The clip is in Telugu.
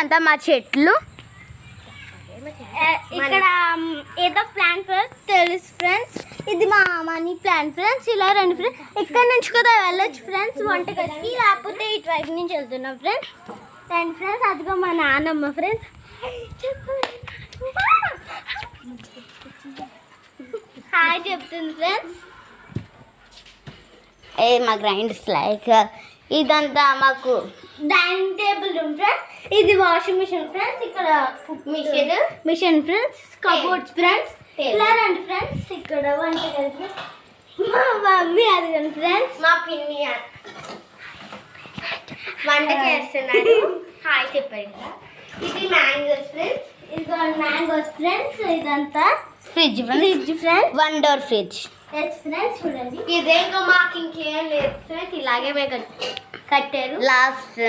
ఇదంతా మా చెట్లు. ఇక్కడ ఏదో ప్లాంట్ ఫ్రెండ్స్ తెలుసు ఫ్రెండ్స్. ఇది మా మనీ ప్లాంట్ ఫ్రెండ్స్. ఇలా రండి ఫ్రెండ్స్. ఇక్కడ నుంచి కూడా వెళ్ళొచ్చు ఫ్రెండ్స్ వంటగదికి, లేకపోతే ఇటు వైపు నుంచి వెళ్తున్నాం ఫ్రెండ్స్. రండి ఫ్రెండ్స్. అదిగో మా నాన్నమ్మ ఫ్రెండ్స్. హాయ్ చెప్తుంది ఫ్రెండ్స్. మా గ్రైండర్స్ లైక్ ఇదంతా మాకు డైనింగ్ టేబుల్ రూమ్ ఫ్రెండ్స్. ఇది వాషింగ్ మిషన్ ఫ్రెండ్స్. ఇక్కడ మిషన్ ఫ్రెండ్స్. Cupboards friends. ఇలా రండి ఫ్రెండ్స్. ఇక్కడ వంటగది ఫ్రెండ్స్. మా మమ్మీ అది ఫ్రెండ్స్. మా పిన్ని వంట చేస్తున్నారు. హాయ్ చెప్పండి. ఇది మ్యాంగోస్ ఫ్రెండ్స్. ఇది మ్యాంగోస్ ఫ్రెండ్స్. ఇదంతా fridge friends. One door fridge. Yes friends చూడండి. ఇదే ఇంకా మాకు ఇంకేం లేదు ఫ్రెండ్స్. ఇలాగే మేము కట్టారు. లాస్ట్